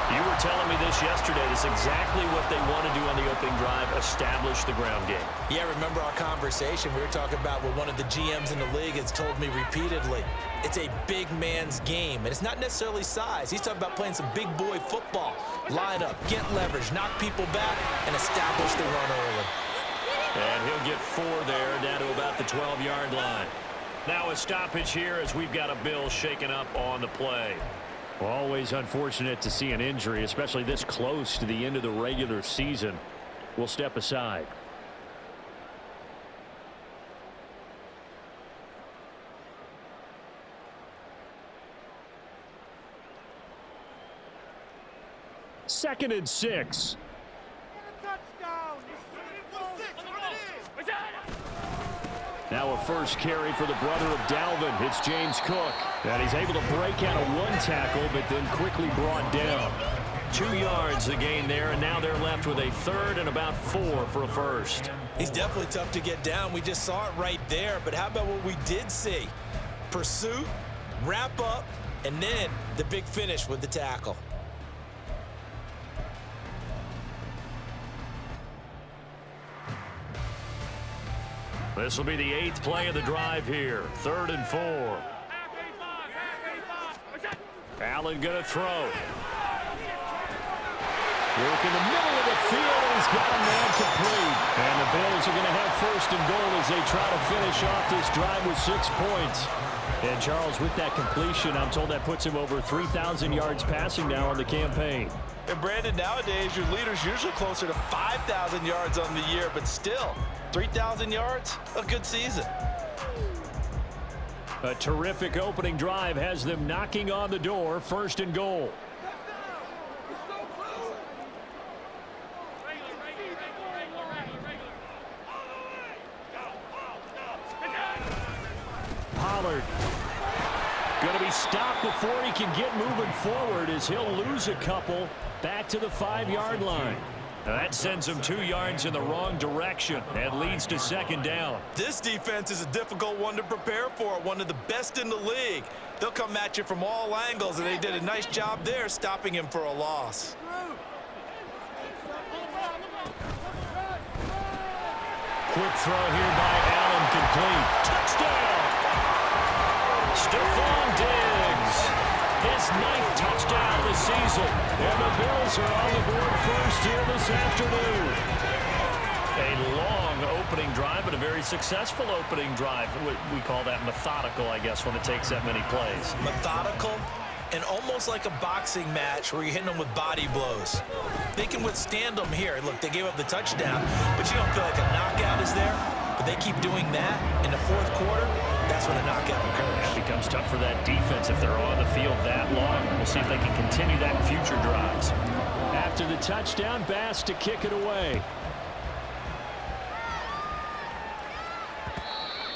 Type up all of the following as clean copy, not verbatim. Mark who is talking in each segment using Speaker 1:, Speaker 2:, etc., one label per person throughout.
Speaker 1: You were telling me this yesterday. This is exactly what they want to do on the opening drive, establish the ground game.
Speaker 2: Yeah, remember our conversation. We were talking about what one of the GMs in the league has told me repeatedly. It's a big man's game, and it's not necessarily size. He's talking about playing some big boy football. Line up, get leverage, knock people back, and establish the run early.
Speaker 1: And he'll get 4 there, down to about the 12-yard line. Now a stoppage here as we've got a Bill shaken up on the play. Well, always unfortunate to see an injury, especially this close to the end of the regular season. We'll step aside. Second and 6. Now a first carry for the brother of Dalvin. It's James Cook. And he's able to break out of 1 tackle, but then quickly brought down. 2 yards the gain there, and now they're left with a 3rd and about 4 for a first.
Speaker 2: He's definitely tough to get down. We just saw it right there. But how about what we did see? Pursuit, wrap up, and then the big finish with the tackle.
Speaker 1: This will be the 8th play of the drive here. 3rd and 4. Allen going to throw. Work in the middle of the field, and he's got a man complete. And the Bills are going to have 1st and goal as they try to finish off this drive with 6 points. And Charles, with that completion, I'm told that puts him over 3,000 yards passing now on the campaign.
Speaker 2: And Brandon, nowadays your leader's usually closer to 5,000 yards on the year, but still, 3,000 yards, a good season.
Speaker 1: A terrific opening drive has them knocking on the door. 1st and goal. Pollard going to be stopped before he can get moving forward as he'll lose a couple back to the 5-yard line. That sends him 2 yards in the wrong direction and leads to 2nd down.
Speaker 2: This defense is a difficult one to prepare for, one of the best in the league. They'll come at you from all angles, and they did a nice job there stopping him for a loss.
Speaker 1: Quick throw here by Allen, complete. Touchdown! Stephon Diggs, his 9th touchdown of the season. And the Bills are on the board first here this afternoon. A long opening drive, but a very successful opening drive. We call that methodical, I guess, when it takes that many plays.
Speaker 2: Methodical and almost like a boxing match where you're hitting them with body blows. They can withstand them here. Look, they gave up the touchdown, but you don't feel like a knockout is there. But they keep doing that in the 4th quarter. That's when a knockout occurs.
Speaker 1: It becomes tough for that defense if they're on the field that long. We'll see if they can continue that in future drives. After the touchdown, Bass to kick it away.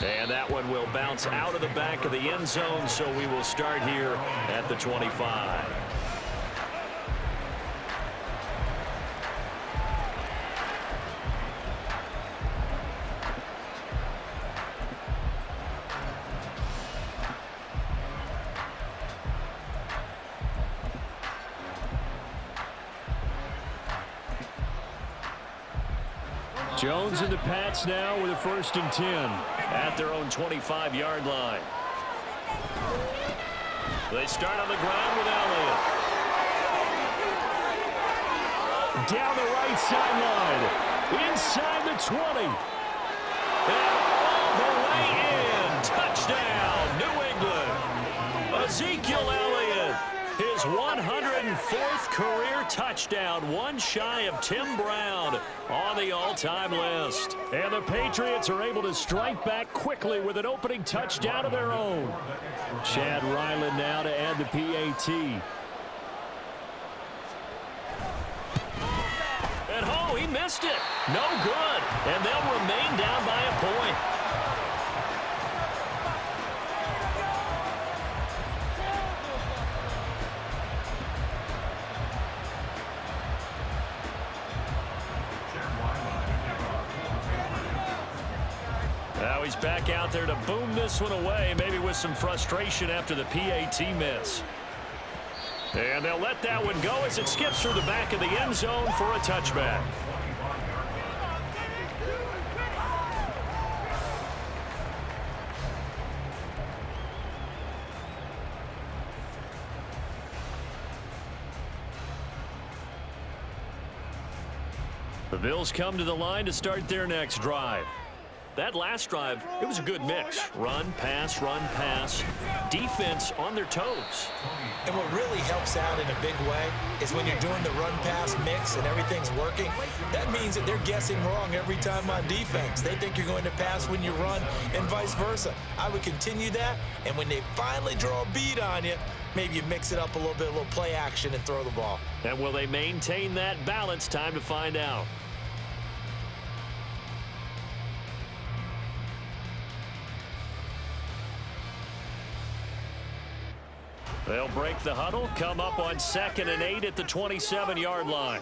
Speaker 1: And that one will bounce out of the back of the end zone, so we will start here at the 25. Jones and the Pats now with a 1st and 10 at their own 25-yard line. They start on the ground with Elliott. Down the right sideline. Inside the 20. And all the way in. Touchdown, New England. Ezekiel Elliott. His 104th career touchdown, one shy of Tim Brown on the all-time list. And the Patriots are able to strike back quickly with an opening touchdown of their own. Chad Ryland now to add the PAT. And oh, he missed it. No good. And they'll remain down by a point. Now he's back out there to boom this one away, maybe with some frustration after the PAT miss. And they'll let that one go as it skips through the back of the end zone for a touchback. The Bills come to the line to start their next drive. That last drive, it was a good mix. Run, pass, defense on their toes.
Speaker 2: And what really helps out in a big way is when you're doing the run-pass mix and everything's working, that means that they're guessing wrong every time on defense. They think you're going to pass when you run and vice versa. I would continue that, and when they finally draw a beat on you, maybe you mix it up a little bit, a little play action and throw the ball.
Speaker 1: And will they maintain that balance? Time to find out. They'll break the huddle, come up on 2nd and 8 at the 27-yard line.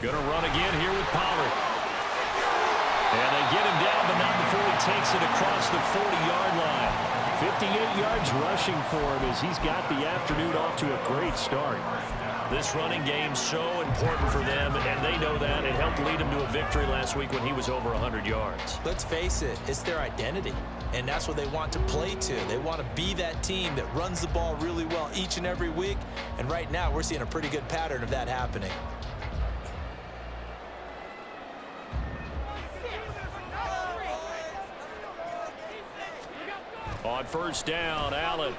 Speaker 1: Gonna run again here with Pollard. And they get him down, but not before he takes it across the 40-yard line. 58 yards rushing for him as he's got the afternoon off to a great start. This running game so important for them, and they know that. It helped lead him to a victory last week when he was over 100 yards.
Speaker 2: Let's face it, it's their identity, and that's what they want to play to. They want to be that team that runs the ball really well each and every week, and right now we're seeing a pretty good pattern of that happening.
Speaker 1: On first down, Allen.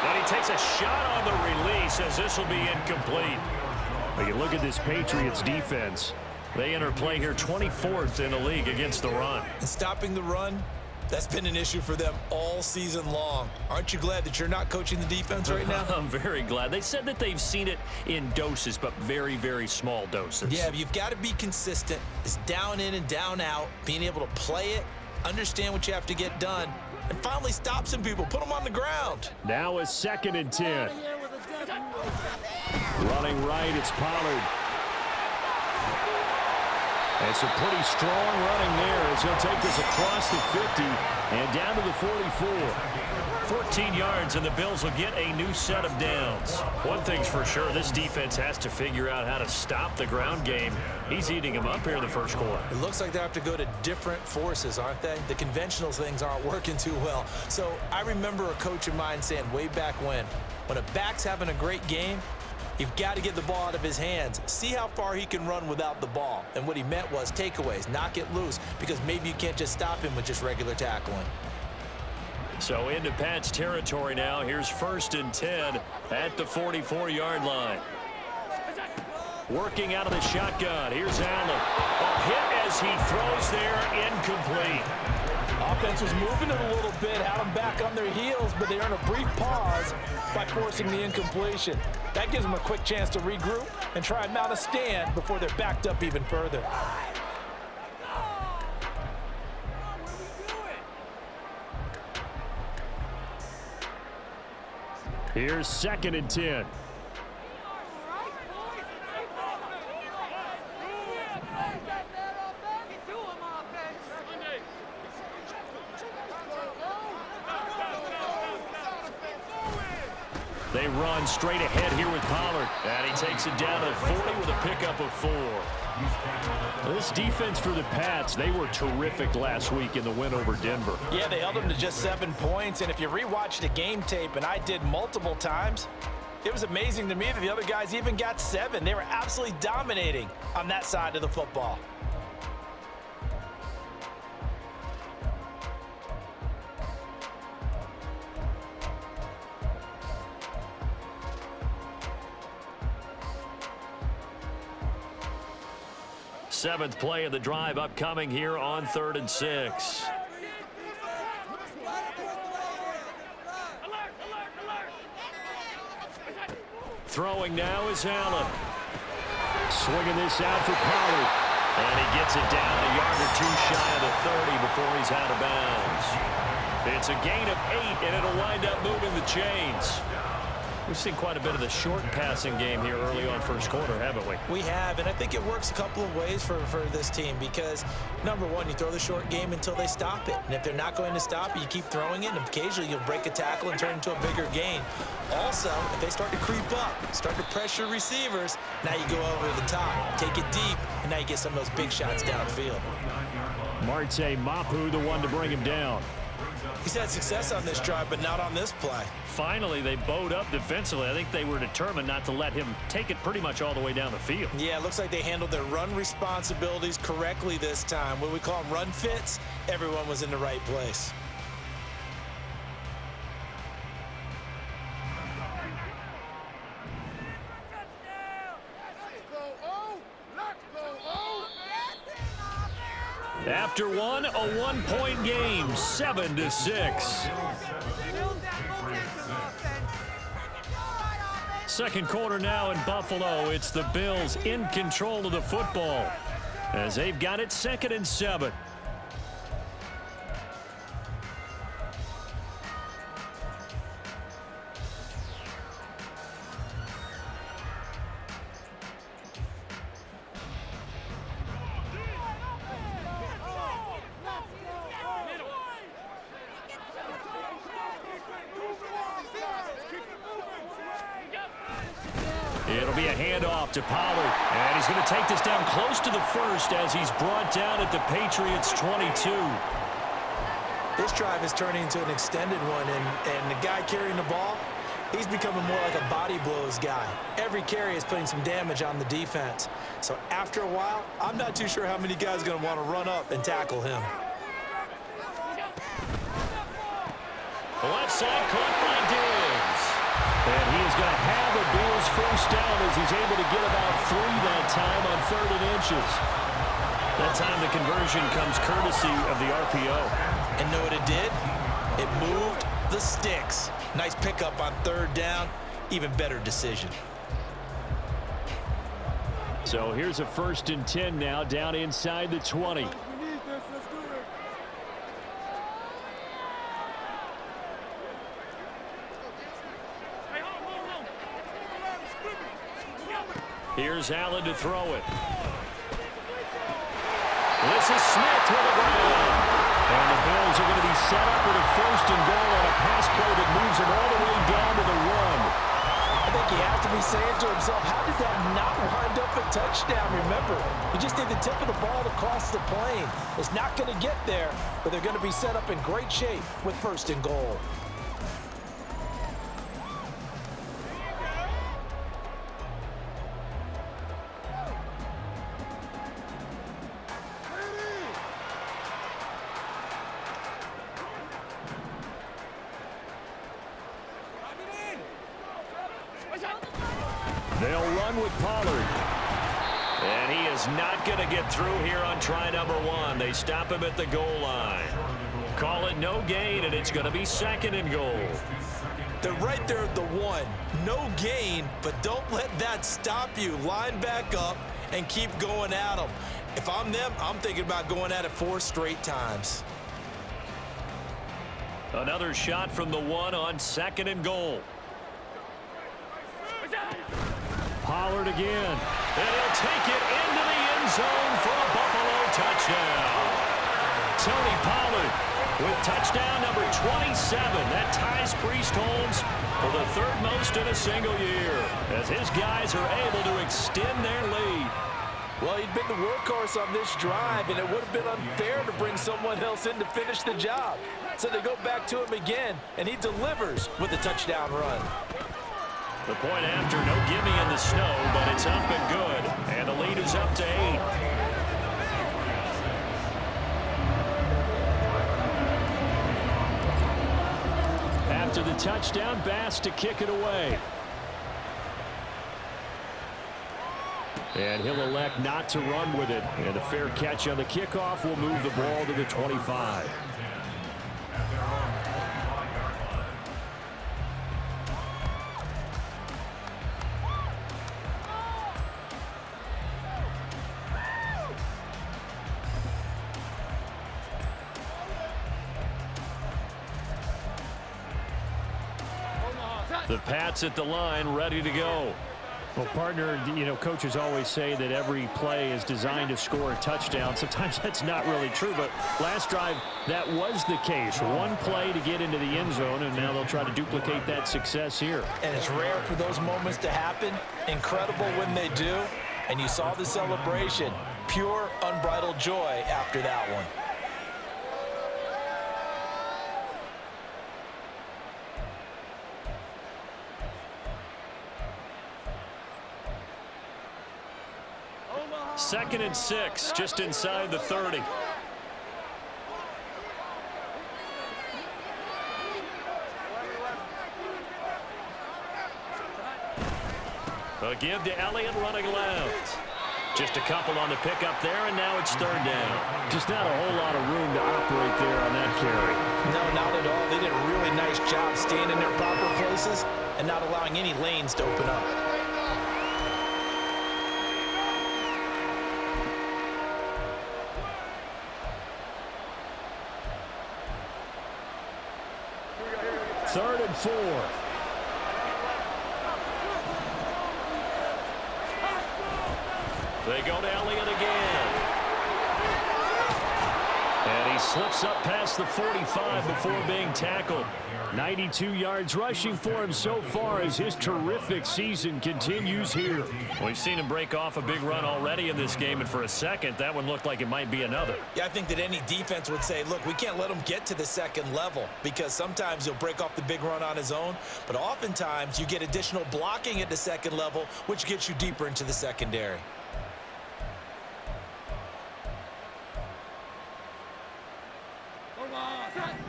Speaker 1: And he takes a shot on the release as this will be incomplete. But you look at this Patriots defense. They enter play here 24th in the league against the run.
Speaker 2: And stopping the run, that's been an issue for them all season long. Aren't you glad that you're not coaching the defense right now?
Speaker 1: I'm very glad. They said that they've seen it in doses, but very, very small doses.
Speaker 2: Yeah, you've got to be consistent. It's down in and down out, being able to play it, understand what you have to get done, and finally stop some people, put them on the ground.
Speaker 1: Now is 2nd and 10. Running right, it's Pollard. It's a pretty strong running there as he'll take this across the 50 and down to the 44. 14 yards, and the Bills will get a new set of downs. One thing's for sure, this defense has to figure out how to stop the ground game. He's eating them up here in the first quarter.
Speaker 2: It looks like they have to go to different forces, aren't they? The conventional things aren't working too well. So I remember a coach of mine saying way back when a back's having a great game, you've got to get the ball out of his hands. See how far he can run without the ball. And what he meant was takeaways, knock it loose, because maybe you can't just stop him with just regular tackling.
Speaker 1: So into Pat's territory now. Here's 1st and 10 at the 44-yard line. Working out of the shotgun. Here's Allen. A hit as he throws there, incomplete.
Speaker 3: Offense was moving it a little bit, had them back on their heels, but they earn a brief pause by forcing the incompletion. That gives them a quick chance to regroup and try and mount a stand before they're backed up even further.
Speaker 1: Here's 2nd and 10. They run straight ahead here with Pollard. And he takes it down to 40 with a pickup of 4. This defense for the Pats, they were terrific last week in the win over Denver.
Speaker 3: Yeah, they held them to just 7 points. And if you rewatch the game tape, and I did multiple times, it was amazing to me that the other guys even got 7. They were absolutely dominating on that side of the football.
Speaker 1: Seventh play of the drive upcoming here on 3rd and 6. Throwing now is Allen. Swinging this out for Pollard. And he gets it down a yard or 2 shy of the 30 before he's out of bounds. It's a gain of 8, and it'll wind up moving the chains. We've seen quite a bit of the short passing game here early on first quarter, haven't we?
Speaker 2: We have, and I think it works a couple of ways for this team because, number one, you throw the short game until they stop it. And if they're not going to stop it, you keep throwing it, and occasionally you'll break a tackle and turn it into a bigger gain. Also, if they start to creep up, start to pressure receivers, now you go over the top, take it deep, and now you get some of those big shots downfield.
Speaker 1: Marte Mapu, the one to bring him down.
Speaker 2: He's had success on this drive, but not on this play.
Speaker 1: Finally, they bowed up defensively. I think they were determined not to let him take it pretty much all the way down the field.
Speaker 2: Yeah, it looks like they handled their run responsibilities correctly this time. What we call them run fits, everyone was in the right place.
Speaker 1: After one, a one-point game, 7-6. Second quarter now in Buffalo. It's the Bills in control of the football as they've got it 2nd and 7. It'll be a handoff to Pollard, and he's going to take this down close to the first as he's brought down at the Patriots 22.
Speaker 2: This drive is turning into an extended one, and the guy carrying the ball, he's becoming more like a body blows guy. Every carry is putting some damage on the defense. So after a while, I'm not too sure how many guys are going to want to run up and tackle him.
Speaker 1: The left side caught by Diggs. And he is going to have a Bills first down as he's able to get about 3 that time on 3rd and inches. That time the conversion comes courtesy of the RPO.
Speaker 2: And know what it did? It moved the sticks. Nice pickup on 3rd down. Even better decision.
Speaker 1: So here's a 1st and 10 now down inside the 20. Here's Allen to throw it. This is Smith with a grab. And the Bills are going to be set up with a 1st and goal on a pass play that moves them all the way down to the 1.
Speaker 3: I think he has to be saying to himself, how did that not wind up a touchdown? Remember, you just need the tip of the ball to cross the plane. It's not going to get there, but they're going to be set up in great shape with 1st and goal.
Speaker 1: They'll run with Pollard. And he is not going to get through here on try number 1. They stop him at the goal line. Call it no gain, and it's going to be 2nd and goal.
Speaker 2: They're right there at the 1. No gain, but don't let that stop you. Line back up and keep going at them. If I'm them, I'm thinking about going at it 4 straight times.
Speaker 1: Another shot from the 1 on 2nd and goal. Pollard again. And he'll take it into the end zone for a Buffalo touchdown. Tony Pollard with touchdown number 27. That ties Priest Holmes for the 3rd most in a single year as his guys are able to extend their lead.
Speaker 3: Well, he'd been the workhorse on this drive, and it would have been unfair to bring someone else in to finish the job. So they go back to him again, and he delivers with a touchdown run.
Speaker 1: The point after, no gimme in the snow, but it's up and good. And the lead is up to 8. After the touchdown, Bass to kick it away. And he'll elect not to run with it. And a fair catch on the kickoff will move the ball to the 25. The Pats at the line, ready to go.
Speaker 4: Well, partner, you know, coaches always say that every play is designed to score a touchdown. Sometimes that's not really true, but last drive, that was the case. One play to get into the end zone, and now they'll try to duplicate that success here.
Speaker 3: And it's rare for those moments to happen. Incredible when they do. And you saw the celebration. Pure, unbridled joy after that one.
Speaker 1: Second and 6, just inside the 30. A give to Elliott running left. Just a couple on the pickup there, and now it's third down.
Speaker 4: Just not a whole lot of room to operate there on that carry.
Speaker 3: No, not at all. They did a really nice job staying in their proper places and not allowing any lanes to open up.
Speaker 4: Third and 4.
Speaker 1: They go to Elliott again. And he slips up past the 45 before being tackled.
Speaker 4: 92 yards rushing for him so far as his terrific season continues here.
Speaker 1: We've seen him break off a big run already in this game, and for a second, that one looked like it might be another.
Speaker 2: Yeah, I think that any defense would say, look, we can't let him get to the second level because sometimes he'll break off the big run on his own, but oftentimes you get additional blocking at the second level, which gets you deeper into the secondary.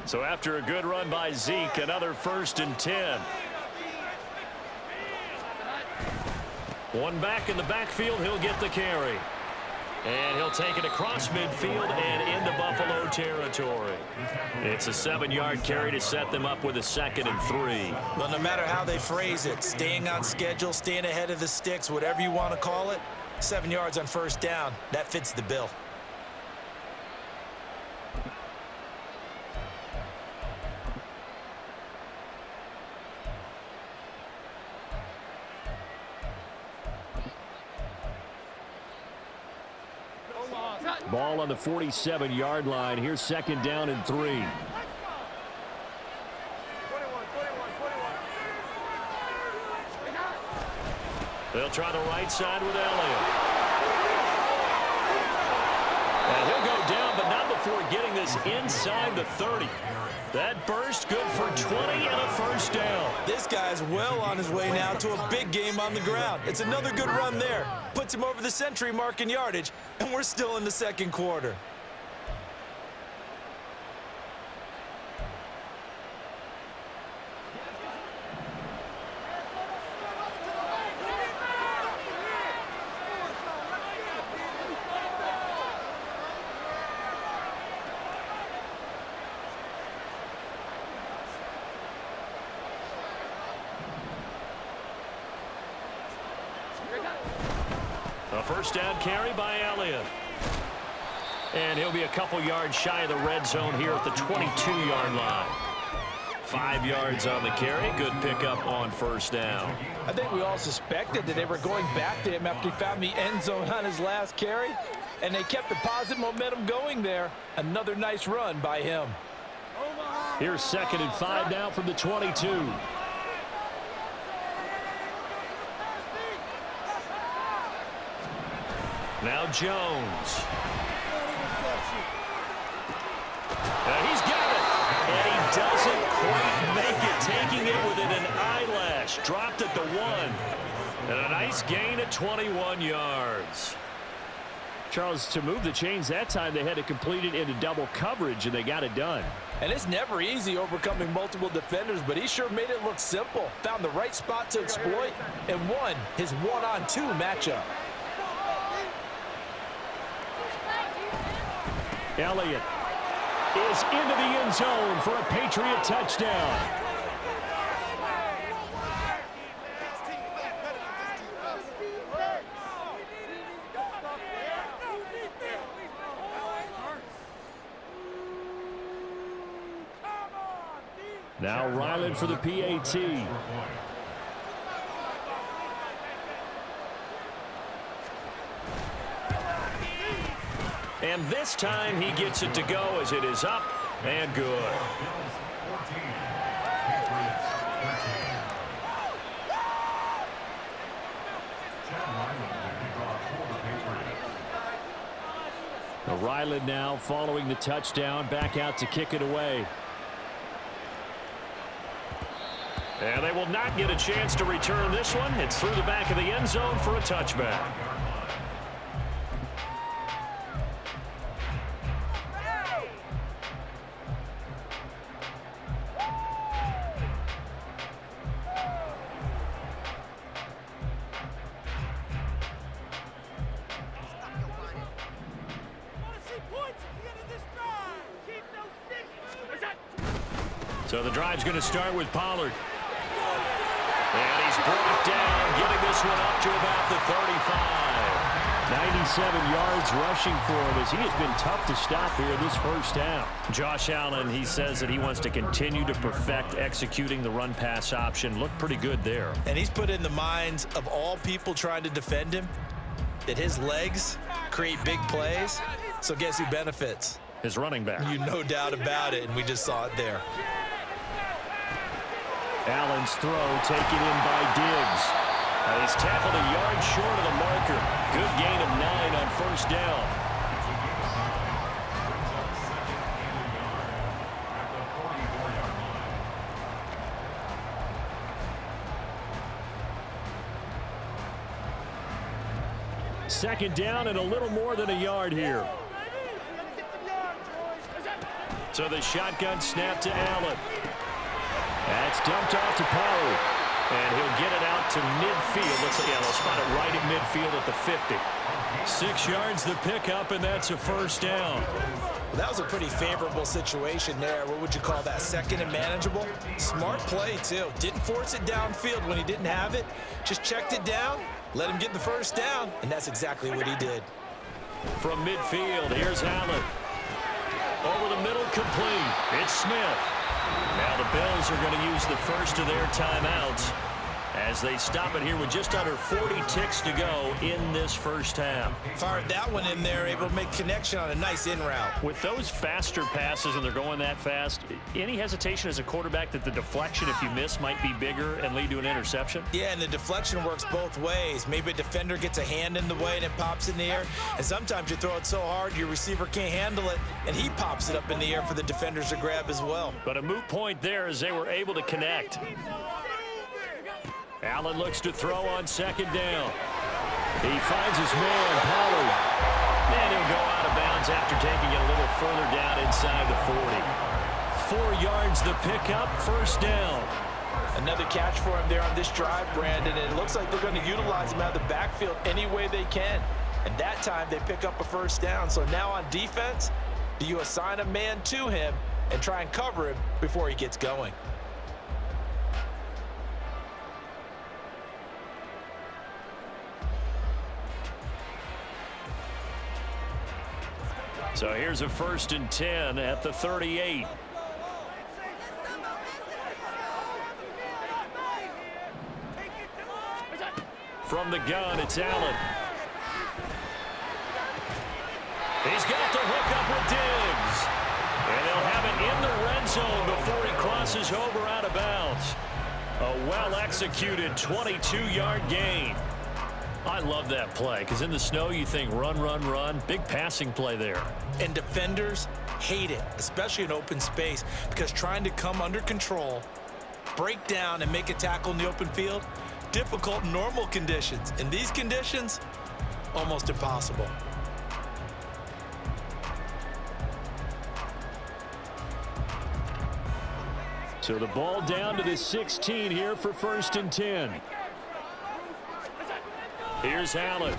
Speaker 1: So after a good run by Zeke, another 1st and 10. One back in the backfield, he'll get the carry. And he'll take it across midfield and into Buffalo territory. It's a 7-yard carry to set them up with a 2nd and 3.
Speaker 2: Well, no matter how they phrase it, staying on schedule, staying ahead of the sticks, whatever you want to call it, 7 yards on first down, that fits the bill.
Speaker 4: Ball on the 47-yard line. Here's 2nd down and 3.
Speaker 1: They'll try the right side with Elliott. And he'll go down, but not before getting this inside the 30. That burst good for 20 and a 1st down.
Speaker 2: This guy's well on his way now to a big game on the ground. It's another good run there. Puts him over the century mark in yardage, and we're still in the second quarter.
Speaker 1: A 1st down carry by Elliott. And he'll be a couple yards shy of the red zone here at the 22-yard line. 5 yards on the carry. Good pickup on 1st down.
Speaker 3: I think we all suspected that they were going back to him after he found the end zone on his last carry, and they kept the positive momentum going there. Another nice run by him.
Speaker 4: Here's 2nd and 5 now from the 22.
Speaker 1: Now Jones. And he's got it. And he doesn't quite make it, taking it within an eyelash. Dropped at the 1. And a nice gain at 21 yards.
Speaker 4: Charles, to move the chains that time, they had to complete it into double coverage, and they got it done.
Speaker 3: And it's never easy overcoming multiple defenders, but he sure made it look simple. Found the right spot to exploit and won his 1-on-2 matchup.
Speaker 4: Elliott is into the end zone for a Patriot touchdown. Now Ryland for the PAT. And this time he gets it to go as it is up and good. Ryland now following the touchdown, back out to kick it away. And they will not get a chance to return this one. It's through the back of the end zone for a touchback. So the drive's going to start with Pollard. And he's brought down, getting this one up to about the 35. 97 yards rushing for him as he has been tough to stop here this first half. Josh Allen, he says that he wants to continue to perfect executing the run-pass option. Looked pretty good there.
Speaker 2: And he's put in the minds of all people trying to defend him that his legs create big plays. So guess who benefits?
Speaker 4: His running back.
Speaker 2: You no doubt about it, and we just saw it there.
Speaker 4: Allen's throw taken in by Diggs. He's tackled a yard short of the marker. Good gain of 9 on first down. Second down and a little more than a yard here. So the shotgun snap to Allen. That's dumped off to Pollard. And he'll get it out to midfield. Looks like, yeah, they'll spot it right at midfield at the 50. 6 yards the pickup, and that's a first down.
Speaker 2: Well, that was a pretty favorable situation there. What would you call that? Second and manageable? Smart play, too. Didn't force it downfield when he didn't have it. Just checked it down, let him get the first down, and that's exactly what he did.
Speaker 4: From midfield, here's Allen. Over the middle, complete. It's Smith. Now the Bills are going to use the first of their timeouts as they stop it here with just under 40 ticks to go in this first half.
Speaker 2: Fired that one in there, able to make connection on a nice in route.
Speaker 4: With those faster passes and they're going that fast, any hesitation as a quarterback that the deflection, if you miss, might be bigger and lead to an interception?
Speaker 2: Yeah, and the deflection works both ways. Maybe a defender gets a hand in the way and it pops in the air, and sometimes you throw it so hard your receiver can't handle it, and he pops it up in the air for the defenders to grab as well.
Speaker 4: But a moot point there as they were able to connect. Allen looks to throw on second down. He finds his man, Pollard. And he'll go out of bounds after taking it a little further down inside the 40. 4 yards the pickup, first down.
Speaker 3: Another catch for him there on this drive, Brandon. And it looks like they're going to utilize him out of the backfield any way they can. And that time they pick up a first down. So now on defense, do you assign a man to him and try and cover him before he gets going?
Speaker 4: So here's a 1st and 10 at the 38. From the gun, it's Allen. He's got the hook up with Diggs. And they'll have it in the red zone before he crosses over out of bounds. A well-executed 22-yard gain. I love that play because in the snow you think run, run, run. Big passing play there.
Speaker 2: And defenders hate it, especially in open space, because trying to come under control, break down, and make a tackle in the open field, difficult in normal conditions. In these conditions, almost impossible.
Speaker 4: So the ball down to the 16 here for 1st and 10. Here's Allen.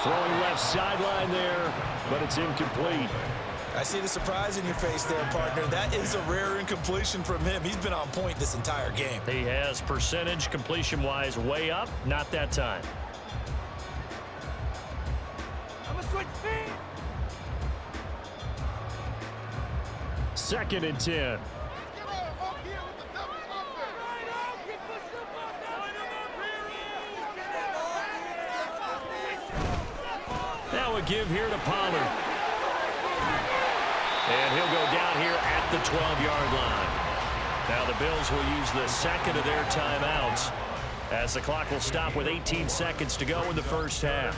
Speaker 4: Throwing left sideline there, but it's incomplete.
Speaker 2: I see the surprise in your face there, partner. That is a rare incompletion from him. He's been on point this entire game.
Speaker 4: He has percentage completion-wise way up, not that time.
Speaker 5: I'm gonna switch feet.
Speaker 4: 2nd and 10. Now a give here to Pollard. And he'll go down here at the 12-yard line. Now the Bills will use the second of their timeouts as the clock will stop with 18 seconds to go in the first half.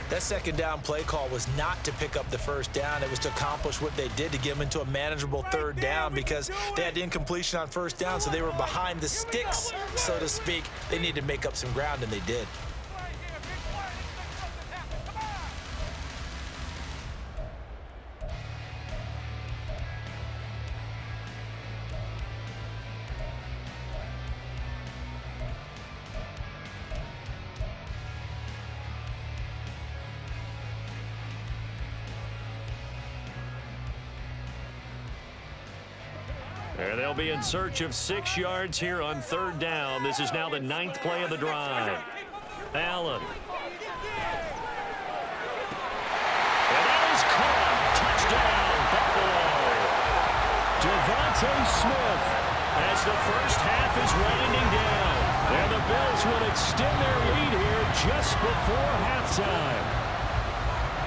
Speaker 2: That second down play call was not to pick up the first down. It was to accomplish what they did, to get them into a manageable third down, because they had incompletion on first down, so they were behind the sticks, so to speak. They needed to make up some ground, and they did.
Speaker 4: And they'll be in search of 6 yards here on third down. This is now the 9th play of the drive. Allen. And that is caught. Touchdown, Buffalo. Devontae Smith as the first half is winding down. And the Bills will extend their lead here just before halftime.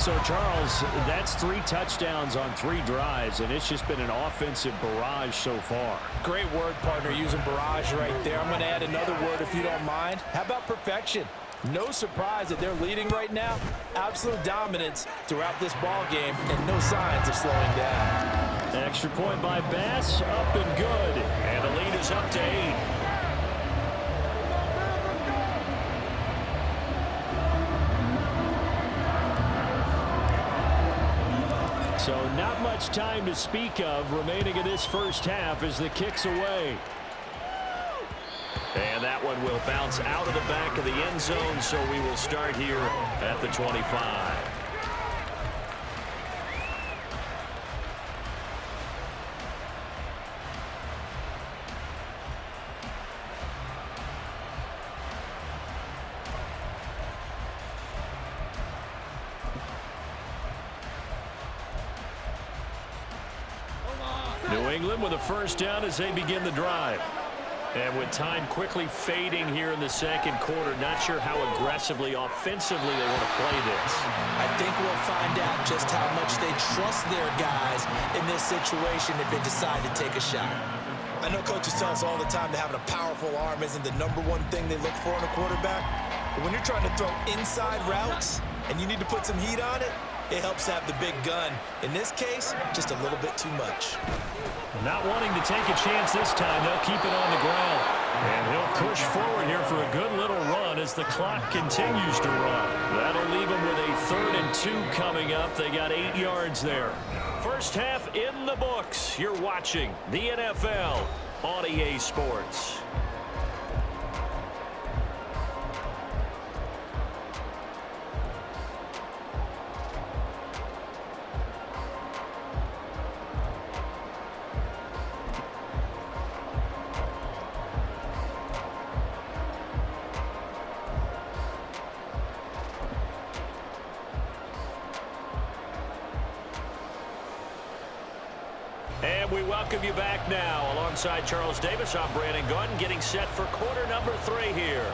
Speaker 4: So, Charles, that's 3 touchdowns on 3 drives, and it's just been an offensive barrage so far.
Speaker 3: Great word, partner, using barrage right there. I'm going to add another word if you don't mind. How about perfection? No surprise that they're leading right now. Absolute dominance throughout this ball game, and no signs of slowing down.
Speaker 4: An extra point by Bass, up and good. And the lead is up to 8. So not much time to speak of remaining in this first half as the kick's away. And that one will bounce out of the back of the end zone, so we will start here at the 25. New England with a first down as they begin the drive. And with time quickly fading here in the second quarter, not sure how aggressively, offensively they want to play this.
Speaker 2: I think we'll find out just how much they trust their guys in this situation if they decide to take a shot. I know coaches tell us all the time that having a powerful arm isn't the #1 thing they look for in a quarterback. But when you're trying to throw inside routes and you need to put some heat on it, it helps have the big gun. In this case, just a little bit too much.
Speaker 4: Not wanting to take a chance this time, they'll keep it on the ground. And he'll push forward here for a good little run as the clock continues to run. That'll leave them with a 3rd and 2 coming up. They got 8 yards there. First half in the books. You're watching the NFL on EA Sports. And we welcome you back now. Alongside Charles Davis, I'm Brandon Gunn, getting set for quarter number 3 here.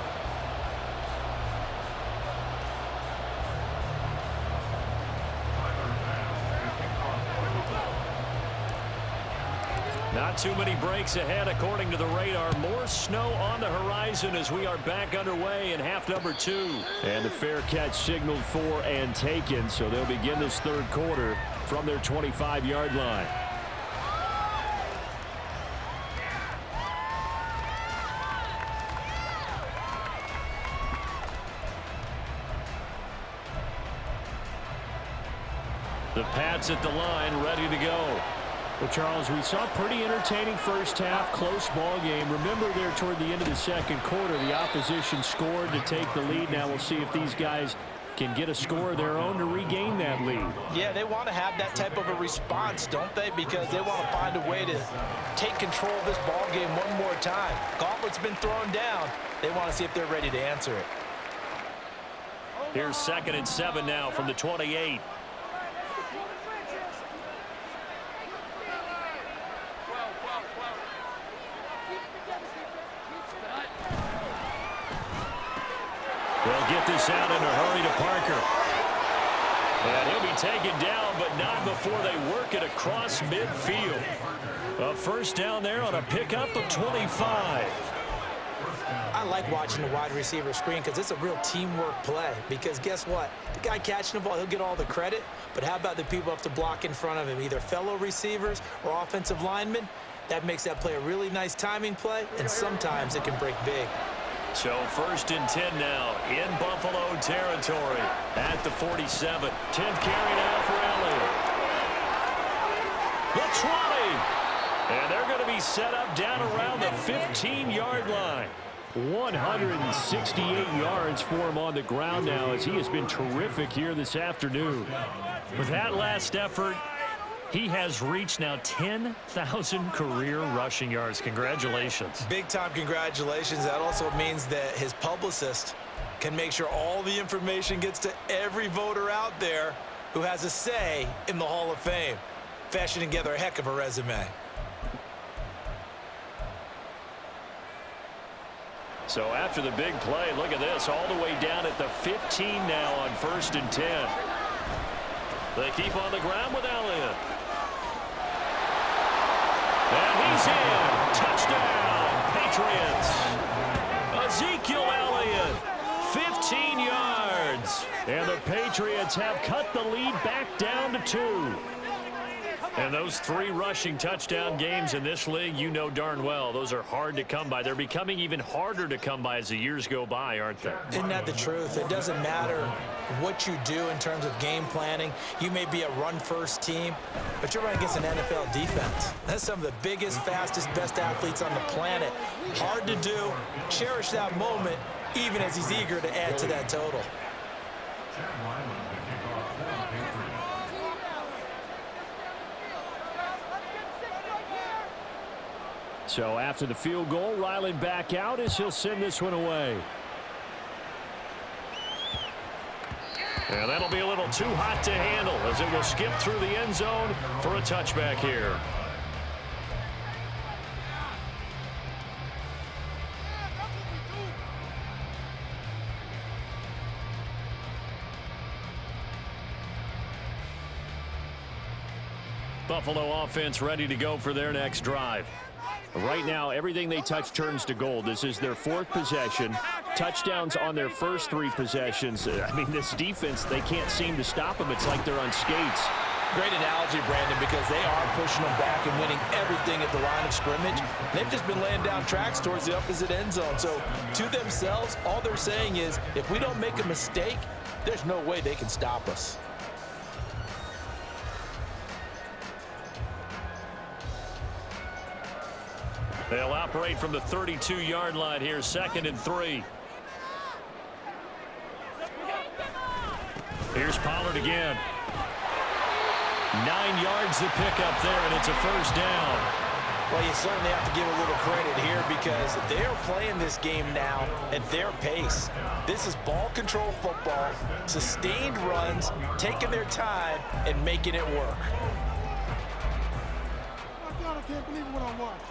Speaker 4: Not too many breaks ahead according to the radar. More snow on the horizon as we are back underway in half number 2. And the fair catch signaled for and taken, so they'll begin this third quarter from their 25-yard line. The Pats at the line, ready to go. Well, Charles, we saw a pretty entertaining first half, close ball game. Remember there toward the end of the second quarter, the opposition scored to take the lead. Now we'll see if these guys can get a score of their own to regain that lead.
Speaker 3: Yeah, they want to have that type of a response, don't they? Because they want to find a way to take control of this ball game one more time. Gauntlet's been thrown down. They want to see if they're ready to answer it.
Speaker 4: Here's 2nd and 7 now from the 28.
Speaker 1: They'll get this out in a hurry to Parker. And he'll be taken down, but not before they work it across midfield. A first down there on a pickup of 25.
Speaker 2: I like watching the wide receiver screen because it's a real teamwork play. Because guess what? The guy catching the ball, he'll get all the credit. But how about the people up to block in front of him, either fellow receivers or offensive linemen? That makes that play a really nice timing play, and sometimes it can break big.
Speaker 1: So 1st and 10 now in Buffalo territory at the 47. 10th carry now for Elliott. The 20. And they're going to be set up down around the 15-yard line. 168 yards for him on the ground now as he has been terrific here this afternoon. With that last effort, he has reached now 10,000 career rushing yards. Congratulations.
Speaker 2: Big-time congratulations. That also means that his publicist can make sure all the information gets to every voter out there who has a say in the Hall of Fame. Fashioning together a heck of a resume.
Speaker 1: So after the big play, look at this, all the way down at the 15 now on 1st and 10. They keep on the ground with Elliott. And he's in. Touchdown, Patriots. Ezekiel Elliott, 15 yards. And the Patriots have cut the lead back down to 2. And those 3 rushing touchdown games in this league, you know darn well, those are hard to come by. They're becoming even harder to come by as the years go by, aren't they?
Speaker 2: Isn't that the truth? It doesn't matter what you do in terms of game planning. You may be a run-first team, but you're running against an NFL defense. That's some of the biggest, fastest, best athletes on the planet. Hard to do. Cherish that moment, even as he's eager to add to that total.
Speaker 4: So after the field goal, Ryland back out as he'll send this one away.
Speaker 1: And that'll be a little too hot to handle as it will skip through the end zone for a touchback here. Buffalo offense ready to go for their next drive.
Speaker 4: Right now, everything they touch turns to gold. This is their 4th possession. Touchdowns on their first 3 possessions. I mean, this defense, they can't seem to stop them. It's like they're on skates.
Speaker 3: Great analogy, Brandon, because they are pushing them back and winning everything at the line of scrimmage. They've just been laying down tracks towards the opposite end zone. So to themselves, all they're saying is, if we don't make a mistake, there's no way they can stop us.
Speaker 1: They'll operate from the 32-yard line here, 2nd and 3. Here's Pollard again. 9 yards to pick up there, and it's a first down.
Speaker 2: Well, you certainly have to give a little credit here because they're playing this game now at their pace. This is ball control football, sustained runs, taking their time, and making it work.
Speaker 5: Oh, God, I can't believe what I watched.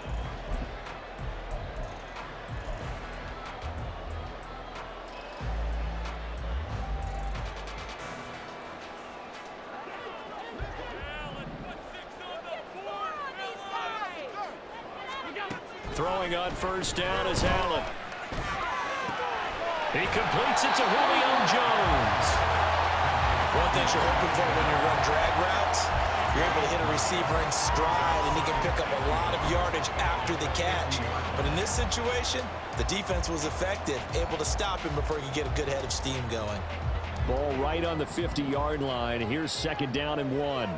Speaker 1: Throwing on first down is Allen. He completes it to Julio Jones.
Speaker 2: One thing you're hoping for when you run drag routes, you're able to hit a receiver in stride, and he can pick up a lot of yardage after the catch. But in this situation, the defense was effective, able to stop him before he could get a good head of steam going.
Speaker 4: Ball right on the 50-yard line. Here's 2nd down and 1.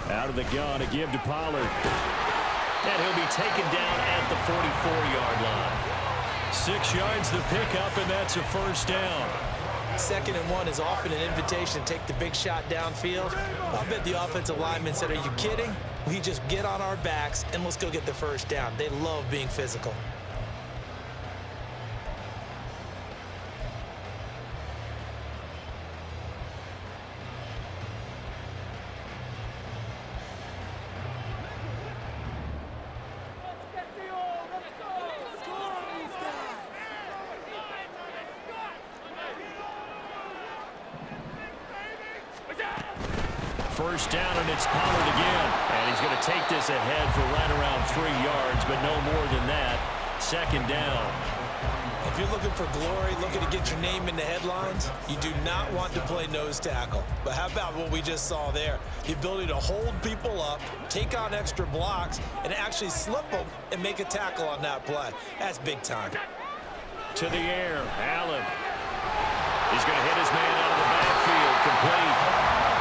Speaker 4: Out of the gun, a give to Pollard.
Speaker 1: And he'll be taken down at the 44-yard line. 6 yards to pick up, and that's a first down.
Speaker 2: 2nd and 1 is often an invitation to take the big shot downfield. I bet the offensive lineman said, are you kidding? We just get on our backs and let's go get the first down. They love being physical.
Speaker 4: first down, and it's Pollard again. And he's going to take this ahead for right around 3 yards, but no more than that. Second down.
Speaker 2: If you're looking for glory, looking to get your name in the headlines, you do not want to play nose tackle. But how about what we just saw there? The ability to hold people up, take on extra blocks, and actually slip them and make a tackle on that play. That's big time.
Speaker 4: To the air, Allen. He's going to hit his man out of the backfield, complete.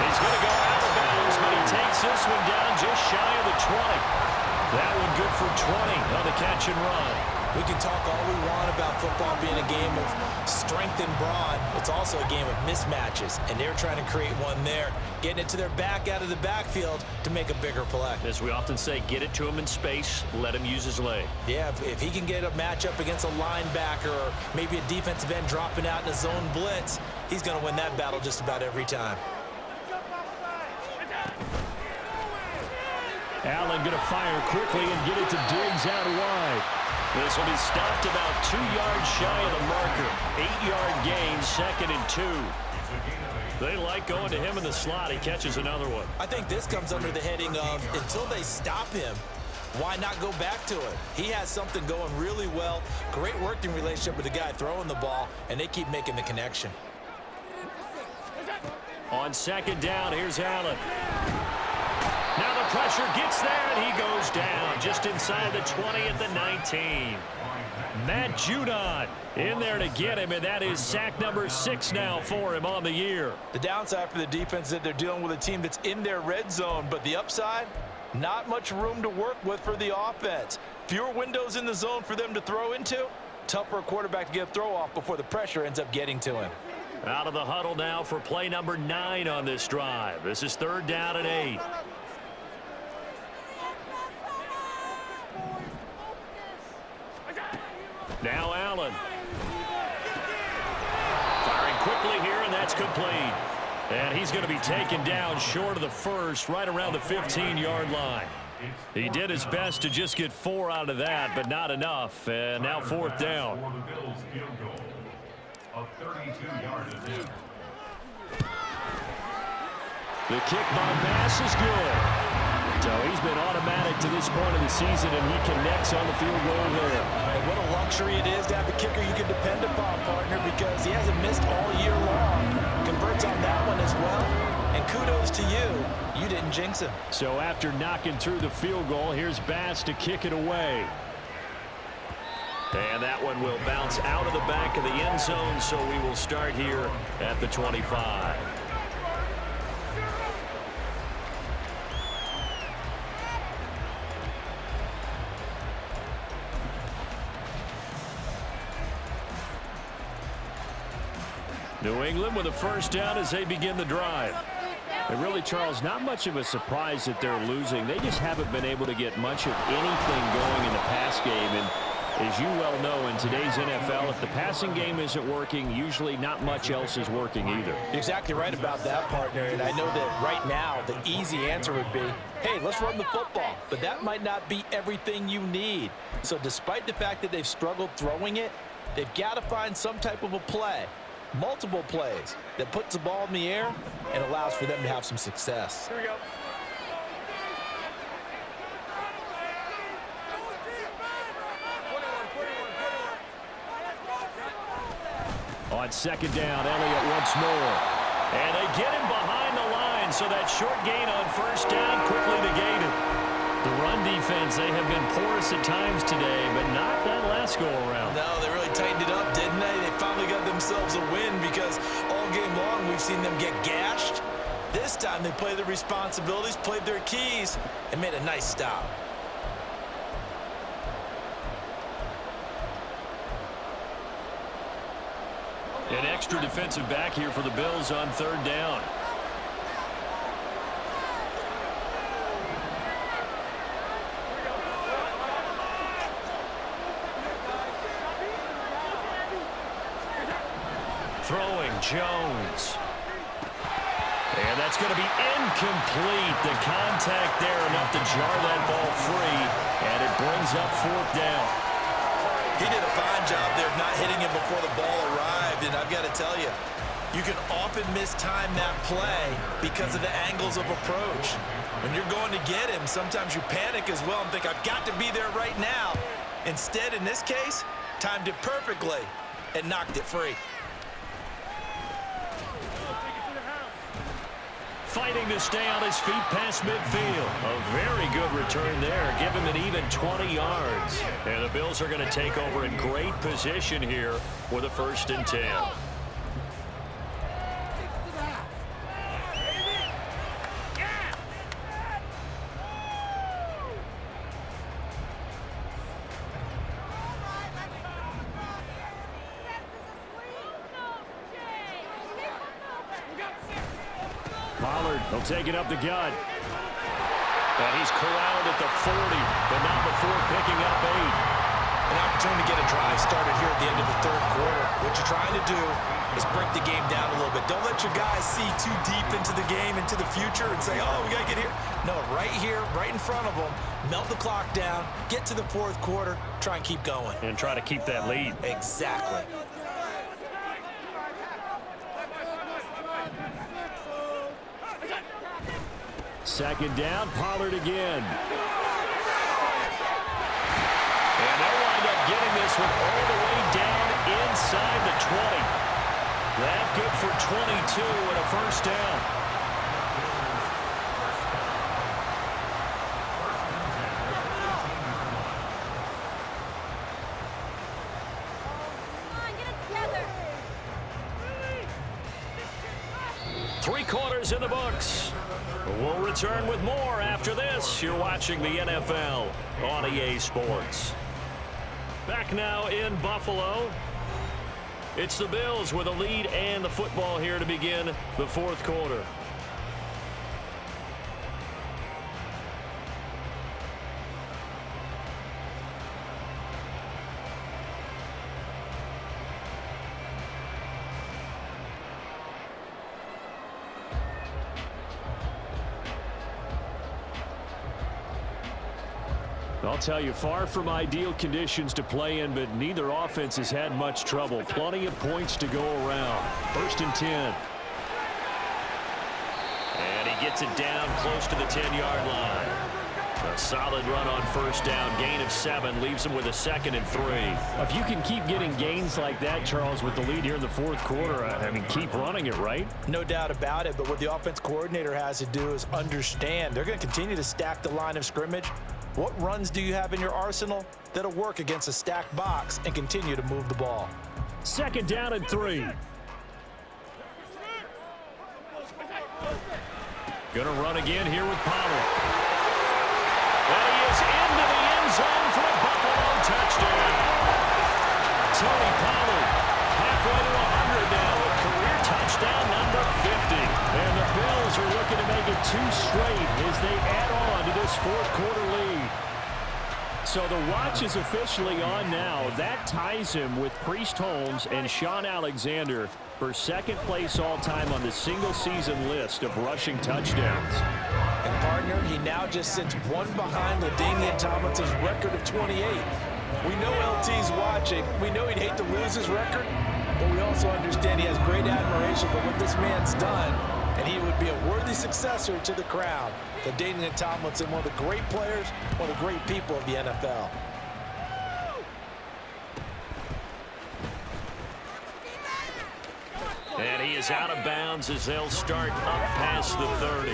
Speaker 4: He's going to go out of bounds, but he takes this one down just shy of the 20. That one good for 20 on the catch and run.
Speaker 2: We can talk all we want about football being a game of strength and brawn. It's also a game of mismatches, and they're trying to create one there, getting it to their back out of the backfield to make a bigger play.
Speaker 4: As we often say, get it to him in space, let him use his leg.
Speaker 2: Yeah, if he can get a matchup against a linebacker or maybe a defensive end dropping out in a zone blitz, he's going to win that battle just about every time.
Speaker 4: Allen going to fire quickly and get it to Diggs out wide. This will be stopped about 2 yards shy of the marker. 8-yard gain, 2nd and 2. They like going to him in the slot. He catches another one.
Speaker 2: I think this comes under the heading of until they stop him, why not go back to it? He has something going really well. Great working relationship with the guy throwing the ball, and they keep making the connection.
Speaker 4: On second down, here's Allen. Now the pressure gets there, and he goes down just inside the 20 at the 19. Matt Judon in there to get him, and that is sack number 6 now for him on the year.
Speaker 3: The downside for the defense is that they're dealing with a team that's in their red zone, but the upside, not much room to work with for the offense. Fewer windows in the zone for them to throw into. Tough for a quarterback to get a throw off before the pressure ends up getting to him.
Speaker 4: Out of the huddle now for play number 9 on this drive. This is 3rd down and 8. Now Allen. Firing quickly here, and that's complete. And he's going to be taken down short of the first, right around the 15-yard line. He did his best to just get 4 out of that, but not enough. And now 4th down. The kick by Bass is good. So he's been automatic to this point of the season, and he connects on the field goal there.
Speaker 2: And what a luxury it is to have a kicker you can depend upon, partner, because he hasn't missed all year long. Converts on that one as well. And kudos to you. You didn't jinx him.
Speaker 4: So after knocking through the field goal, here's Bass to kick it away. And that one will bounce out of the back of the end zone, so we will start here at the 25. New England with a first down as they begin the drive. And really, Charles, not much of a surprise that they're losing. They just haven't been able to get much of anything going in the pass game. And as you well know, in today's NFL, if the passing game isn't working, usually not much else is working either.
Speaker 3: You're exactly right about that, partner. And I know that right now the easy answer would be, hey, let's run the football. But that might not be everything you need. So despite the fact that they've struggled throwing it, they've got to find some type of a play. Multiple plays that puts the ball in the air and allows for them to have some success.
Speaker 5: Here we go.
Speaker 4: On second down, Elliott once more. And they get him behind the line, so that short gain on first down quickly negated. The run defense, they have been porous at times today, but not that last go-around.
Speaker 2: No, they really tightened it up, didn't they? They finally got themselves a win because all game long we've seen them get gashed. This time they played their responsibilities, played their keys, and made a nice stop.
Speaker 4: An extra defensive back here for the Bills on third down. Throwing Jones. And that's going to be incomplete. The contact there enough to jar that ball free. And it brings up 4th down.
Speaker 2: He did a fine job there of not hitting him before the ball arrived. And I've got to tell you, You can often mistime that play because of the angles of approach. When you're going to get him, sometimes you panic as well and think, I've got to be there right now. Instead, in this case, timed it perfectly and knocked it free.
Speaker 4: Fighting to stay on his feet past midfield. A very good return there. Give him an even 20 yards. And the Bills are going to take over in great position here with a 1st and 10. Pollard will take it up the gut. And he's corralled at the 40, but not before picking up 8.
Speaker 2: An opportunity to get a drive started here at the end of the 3rd quarter. What you're trying to do is break the game down a little bit. Don't let your guys see too deep into the game, into the future, and say, oh, we got to get here. No, right here, right in front of them, melt the clock down, get to the 4th quarter, try and keep going.
Speaker 4: And try to keep that lead.
Speaker 2: Exactly.
Speaker 4: Second down, Pollard again. And they'll wind up getting this one all the way down inside the 20. That's good for 22 and a 1st down. Three quarters in the books. We'll return with more after this. You're watching the NFL on EA Sports. Back now in Buffalo. It's the Bills with a lead and the football here to begin the 4th quarter. I'll tell you, far from ideal conditions to play in, but neither offense has had much trouble. Plenty of points to go around. 1st and 10. And he gets it down close to the 10-yard line. A solid run on 1st down. Gain of 7 leaves him with a 2nd and 3. If you can keep getting gains like that, Charles, with the lead here in the 4th quarter, I mean, keep running it, right?
Speaker 2: No doubt about it, but what the offense coordinator has to do is understand. They're going to continue to stack the line of scrimmage. What runs do you have in your arsenal that'll work against a stacked box and continue to move the ball?
Speaker 4: 2nd down and 3. Gonna run again here with Pollard. And he is into the end zone for a Buffalo touchdown. Tony Pollard halfway to 100 now with career touchdown number 50. And the Bills are looking to make it 2 straight as they add on to this 4th quarter lead. So the watch is officially on now. That ties him with Priest Holmes and Sean Alexander for 2nd place all-time on the single-season list of rushing touchdowns.
Speaker 2: And, partner, he now just sits 1 behind LaDainian Tomlinson's record of 28. We know LT's watching. We know he'd hate to lose his record, but we also understand he has great admiration for what this man's done, and he would be a worthy successor to the crown. LaDainian Tomlinson, one of the great players, one of the great people of the NFL.
Speaker 4: And he is out of bounds as they'll start up past the 30.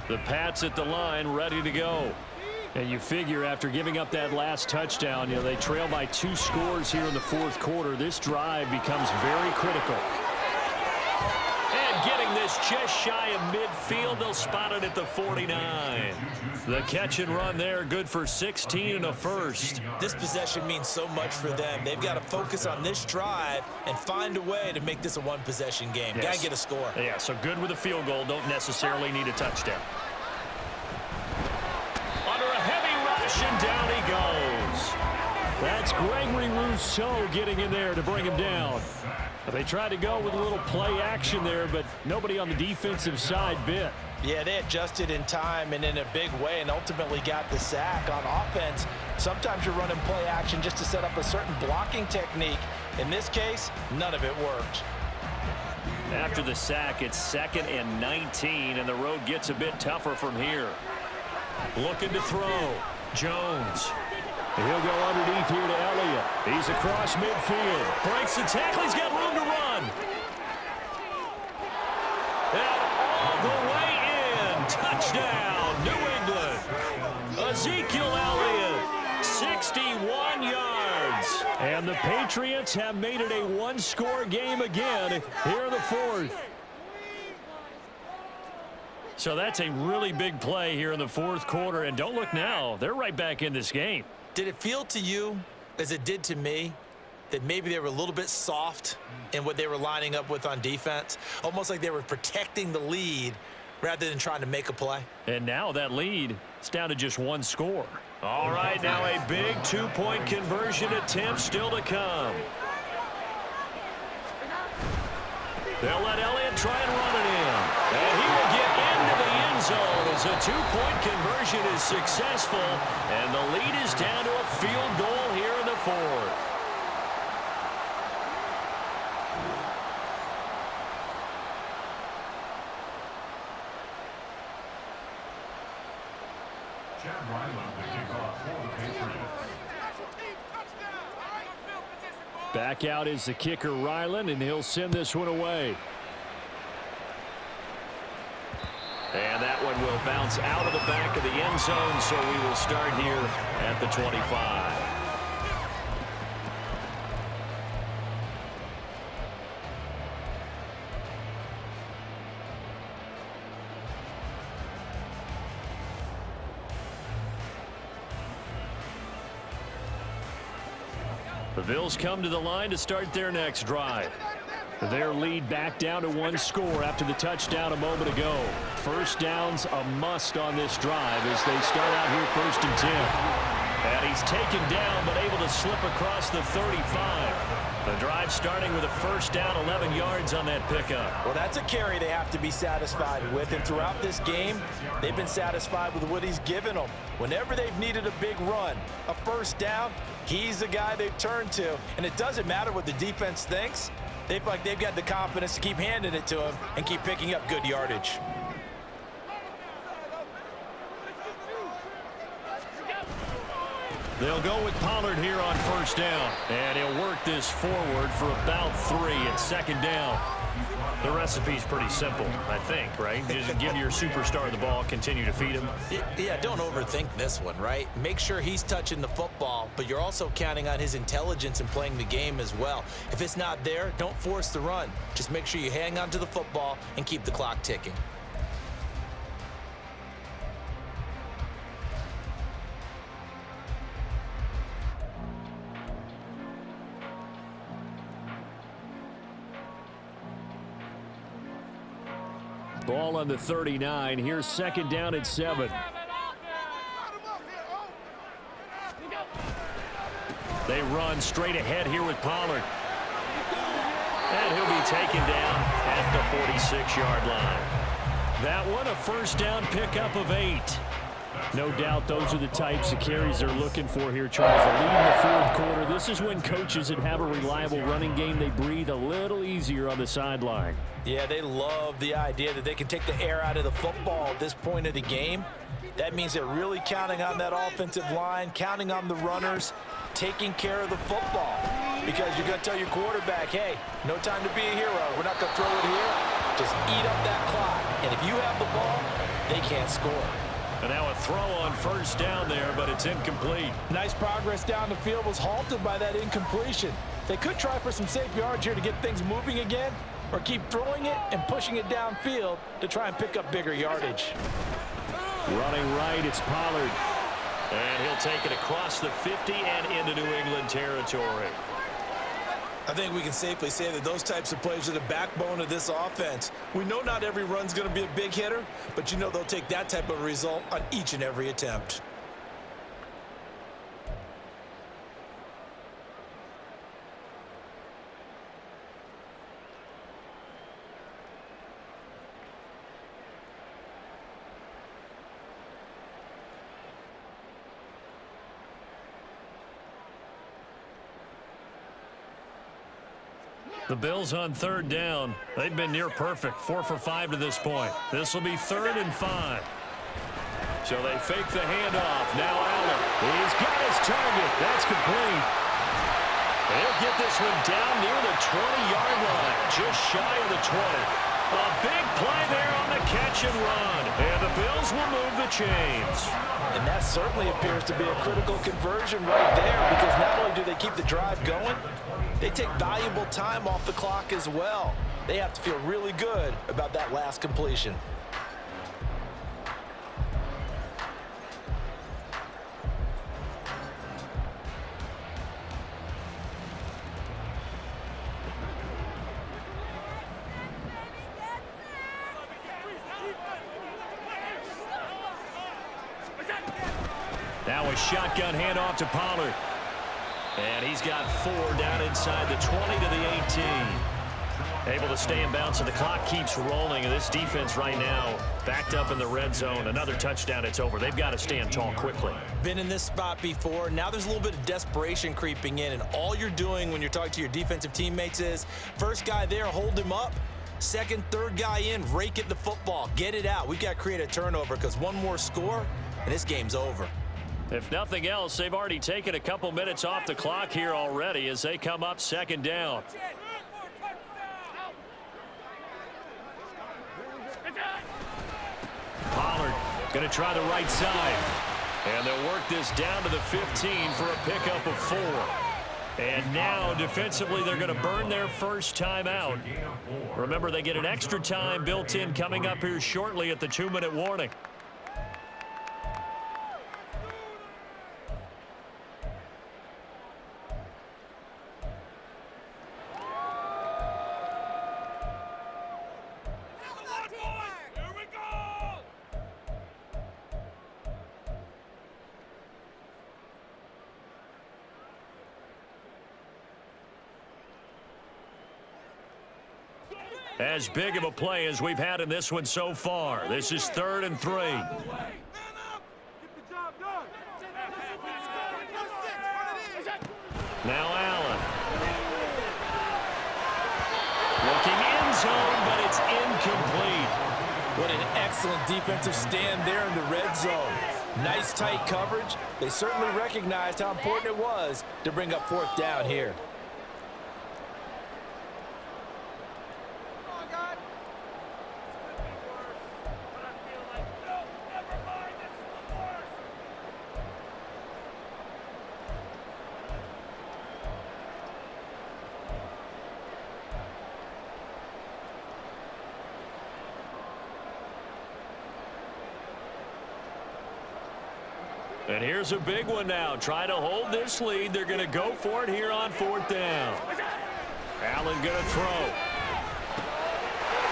Speaker 4: The Pats at the line, ready to go. And you figure after giving up that last touchdown, you know, they trail by 2 scores here in the 4th quarter. This drive becomes very critical. And getting this just shy of midfield, they'll spot it at the 49. The catch and run there, good for 16 and a 1st.
Speaker 2: This possession means so much for them. They've got to focus on this drive and find a way to make this a 1-possession game.
Speaker 4: Yes.
Speaker 2: Got to get a score.
Speaker 4: Yeah, so good with a field goal. Don't necessarily need a touchdown. Under a heavy rush, and down he goes. That's Gregory Rousseau getting in there to bring him down. They tried to go with a little play action there, but nobody on the defensive side bit.
Speaker 3: Yeah, they adjusted in time and in a big way and ultimately got the sack. On offense, sometimes you're running play action just to set up a certain blocking technique. In this case, none of it worked.
Speaker 4: After the sack, it's 2nd and 19, and the road gets a bit tougher from here.
Speaker 1: Looking to throw. Jones.
Speaker 4: He'll go underneath here to Elliott. He's across midfield.
Speaker 1: Breaks the tackle. He's got room to run. And all the way in. Touchdown, New England. Ezekiel Elliott, 61 yards.
Speaker 4: And the Patriots have made it a one-score game again here in the 4th. So that's a really big play here in the 4th quarter. And don't look now. They're right back in this game.
Speaker 2: Did it feel to you, as it did to me, that maybe they were a little bit soft in what they were lining up with on defense? Almost like they were protecting the lead rather than trying to make a play.
Speaker 4: And now that lead is down to just one score.
Speaker 1: All right, now a big 2-point conversion attempt still to come. They'll let Elliott try and run it in. And he will get into the end zone as a 2-point conversion is successful. And the lead is down to a field goal here in the 4th.
Speaker 4: Back out is the kicker, Ryland, and he'll send this one away.
Speaker 1: And that one will bounce out of the back of the end zone, so we will start here at the 25.
Speaker 4: The Bills come to the line to start their next drive. Their lead back down to one score after the touchdown a moment ago. First down's a must on this drive as they start out here 1st and 10. And he's taken down but able to slip across the 35. The drive starting with a first down, 11 yards on that pickup.
Speaker 3: Well, that's a carry they have to be satisfied with. And throughout this game, they've been satisfied with what he's given them. Whenever they've needed a big run, a first down, he's the guy they've turned to. And it doesn't matter what the defense thinks. They feel like they've got the confidence to keep handing it to him and keep picking up good yardage.
Speaker 4: They'll go with Pollard here on first down. And he'll work this forward for about 3 at 2nd down.
Speaker 1: The recipe's pretty simple, I think, right? Just give your superstar the ball, continue to feed him.
Speaker 2: Yeah, don't overthink this one, right? Make sure he's touching the football, but you're also counting on his intelligence in playing the game as well. If it's not there, don't force the run. Just make sure you hang on to the football and keep the clock ticking.
Speaker 4: Ball on the 39. Here's 2nd down at 7. They run straight ahead here with Pollard.
Speaker 1: And he'll be taken down at the 46-yard line.
Speaker 4: That one a first down pickup of 8. No doubt those are the types of carries they're looking for here, Charles. The lead in the 4th quarter. This is when coaches that have a reliable running game, they breathe a little easier on the sideline.
Speaker 3: Yeah, they love the idea that they can take the air out of the football at this point of the game. That means they're really counting on that offensive line, counting on the runners, taking care of the football. Because you're going to tell your quarterback, hey, no time to be a hero. We're not going to throw it here. Just eat up that clock. And if you have the ball, they can't score.
Speaker 1: And now a throw on first down there, but it's incomplete.
Speaker 3: Nice progress down the field was halted by that incompletion. They could try for some safe yards here to get things moving again, or keep throwing it and pushing it downfield to try and pick up bigger yardage.
Speaker 4: Running right, it's Pollard.
Speaker 1: And he'll take it across the 50 and into New England territory.
Speaker 2: I think we can safely say that those types of plays are the backbone of this offense. We know not every run's going to be a big hitter, but you know they'll take that type of result on each and every attempt.
Speaker 4: The Bills on third down. They've been near perfect, 4 for 5 to this point. This will be 3rd and 5. So they fake the handoff. Now Allen. He's got his target. That's complete. He'll get this one down near the 20-yard line, just shy of the 20. A big play there on the catch and run. And the Bills will move the chains.
Speaker 3: And that certainly appears to be a critical conversion right there, because not only do they keep the drive going, they take valuable time off the clock as well. They have to feel really good about that last completion.
Speaker 4: Now a shotgun handoff to Pollard. And he's got 4 down inside the 20 to the 18. Able to stay in bounds, so the clock keeps rolling. And this defense right now backed up in the red zone. Another touchdown, it's over. They've got to stand tall quickly.
Speaker 2: Been in this spot before. Now there's a little bit of desperation creeping in. And all you're doing when you're talking to your defensive teammates is, first guy there, hold him up. Second, third guy in, rake at the football. Get it out. We've got to create a turnover, because one more score, and this game's over.
Speaker 4: If nothing else, they've already taken a couple minutes off the clock here already as they come up 2nd down. Pollard going to try the right side. And they'll work this down to the 15 for a pickup of 4. And now, defensively, they're going to burn their first time out. Remember, they get an extra time built in coming up here shortly at the 2-minute warning. As big of a play as we've had in this one so far. This is 3rd and 3. Now Allen. Looking end zone, but it's incomplete.
Speaker 3: What an excellent defensive stand there in the red zone. Nice tight coverage. They certainly recognized how important it was to bring up 4th down here.
Speaker 4: And here's a big one now. Try to hold this lead. They're going to go for it here on 4th down. Allen going to throw.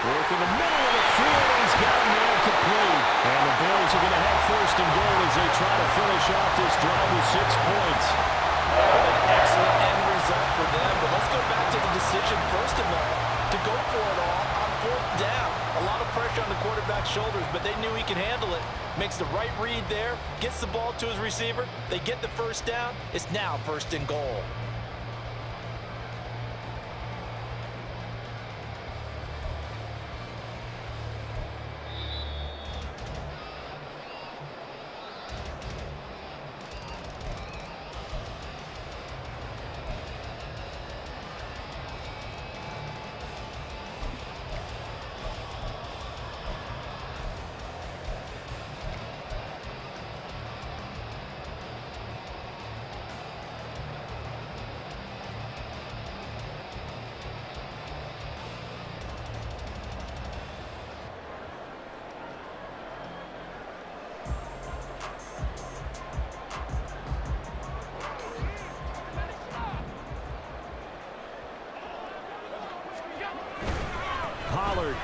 Speaker 4: Work in the middle of the field. He's got him there complete. And the Bills are going to have 1st and goal as they try to finish off this drive with 6 points.
Speaker 3: An excellent end result for them. But let's go back to the decision, first of all, to go for it all on 4th down. A lot of pressure on the quarterback's shoulders, but they knew he could handle it. Makes the right read there, gets the ball to his receiver. They get the 1st down. It's now 1st and goal.
Speaker 4: Pollard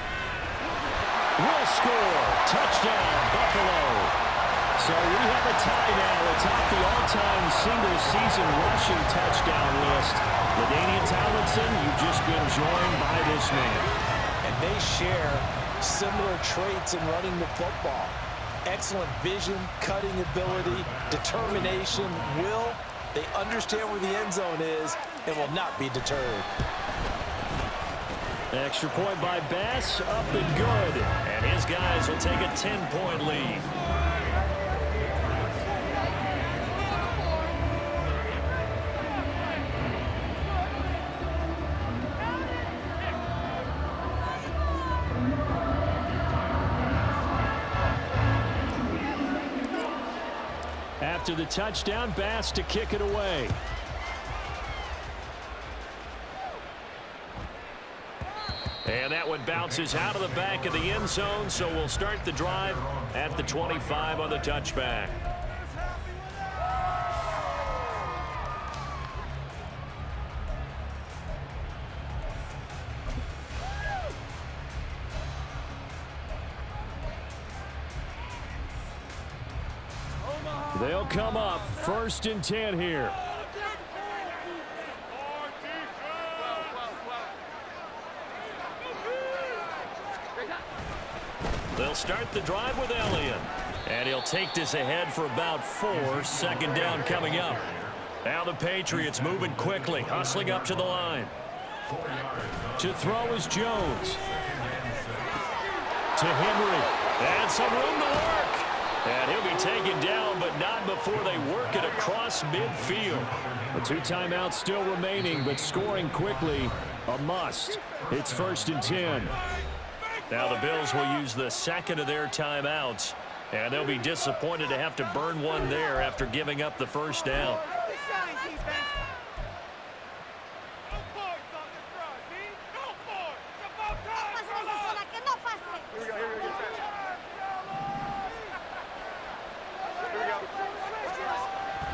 Speaker 4: will score. Touchdown, Buffalo. So we have a tie now atop the all-time single-season rushing touchdown list. LaDainian Tomlinson, you've just been joined by this man.
Speaker 3: And they share similar traits in running the football. Excellent vision, cutting ability, determination, will. They understand where the end zone is and will not be deterred.
Speaker 1: Extra point by Bass, up and good. And his guys will take a 10-point lead. After the touchdown, Bass to kick it away. And that one bounces out of the back of the end zone, so we'll start the drive at the 25 on the touchback. They'll come up 1st and 10 here. They'll start the drive with Elliott. And he'll take this ahead for about 4. 2nd down coming up. Now the Patriots moving quickly, hustling up to the line. To throw is Jones. To Henry. And some room to work. And he'll be taken down, but not before they work it across midfield. The 2 timeouts still remaining, but scoring quickly, a must. It's 1st and 10. Now the Bills will use the 2nd of their timeouts, and they'll be disappointed to have to burn one there after giving up the 1st down.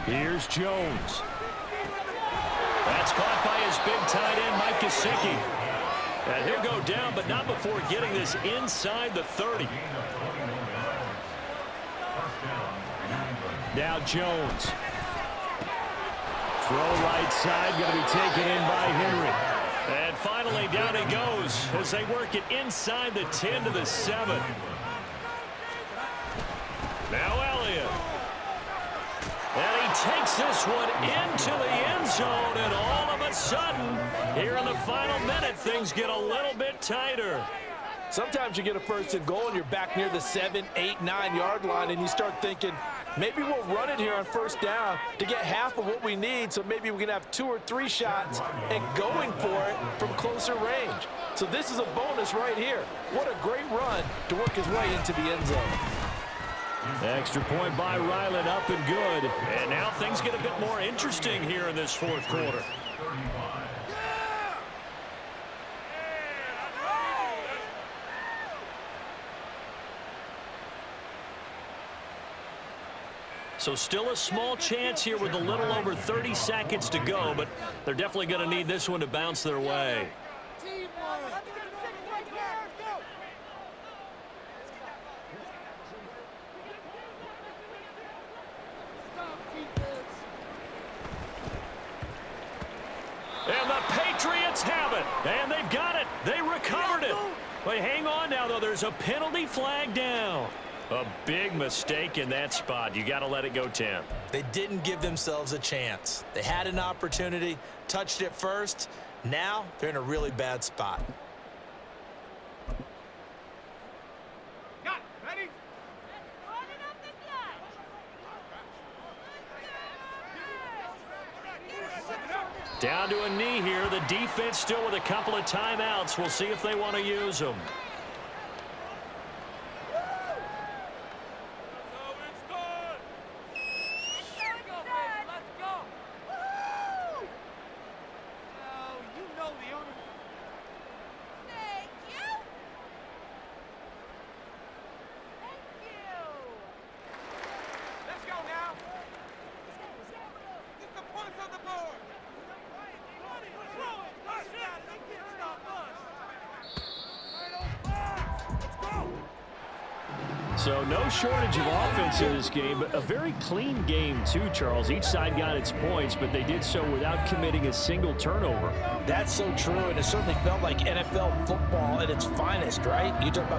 Speaker 1: Here's Jones. That's caught by his big tight end, Mike Gesicki. And he'll go down, but not before getting this inside the 30. Now Jones. Throw right side, going to be taken in by Henry. And finally down he goes as they work it inside the 10 to the 7. Now Elliott. And he takes this one into the end zone, and all of a sudden, here in the final minute, things get a little bit tighter.
Speaker 3: Sometimes you get a 1st and goal, and you're back near the 7, 8, 9-yard line, and you start thinking, maybe we'll run it here on 1st down to get half of what we need, so maybe we can have 2 or 3 shots and going for it from closer range. So this is a bonus right here. What a great run to work his way into the end zone.
Speaker 1: Extra point by Ryland, up and good. And now things get a bit more interesting here in this 4th quarter. So still a small chance here with a little over 30 seconds to go, but they're definitely going to need this one to bounce their way. And the Patriots have it. And they've got it. They recovered it. But hang on now, though. There's a penalty flag down. A big mistake in that spot. You got to let it go, Tim.
Speaker 2: They didn't give themselves a chance. They had an opportunity, touched it first. Now they're in a really bad spot.
Speaker 1: Down to a knee here. The defense still with a couple of timeouts. We'll see if they want to use them. So no shortage of offense in this game, but a very clean game too, Charles. Each side got its points, but they did so without committing a single turnover.
Speaker 3: That's so true, and it certainly felt like NFL football at its finest, right? You talk about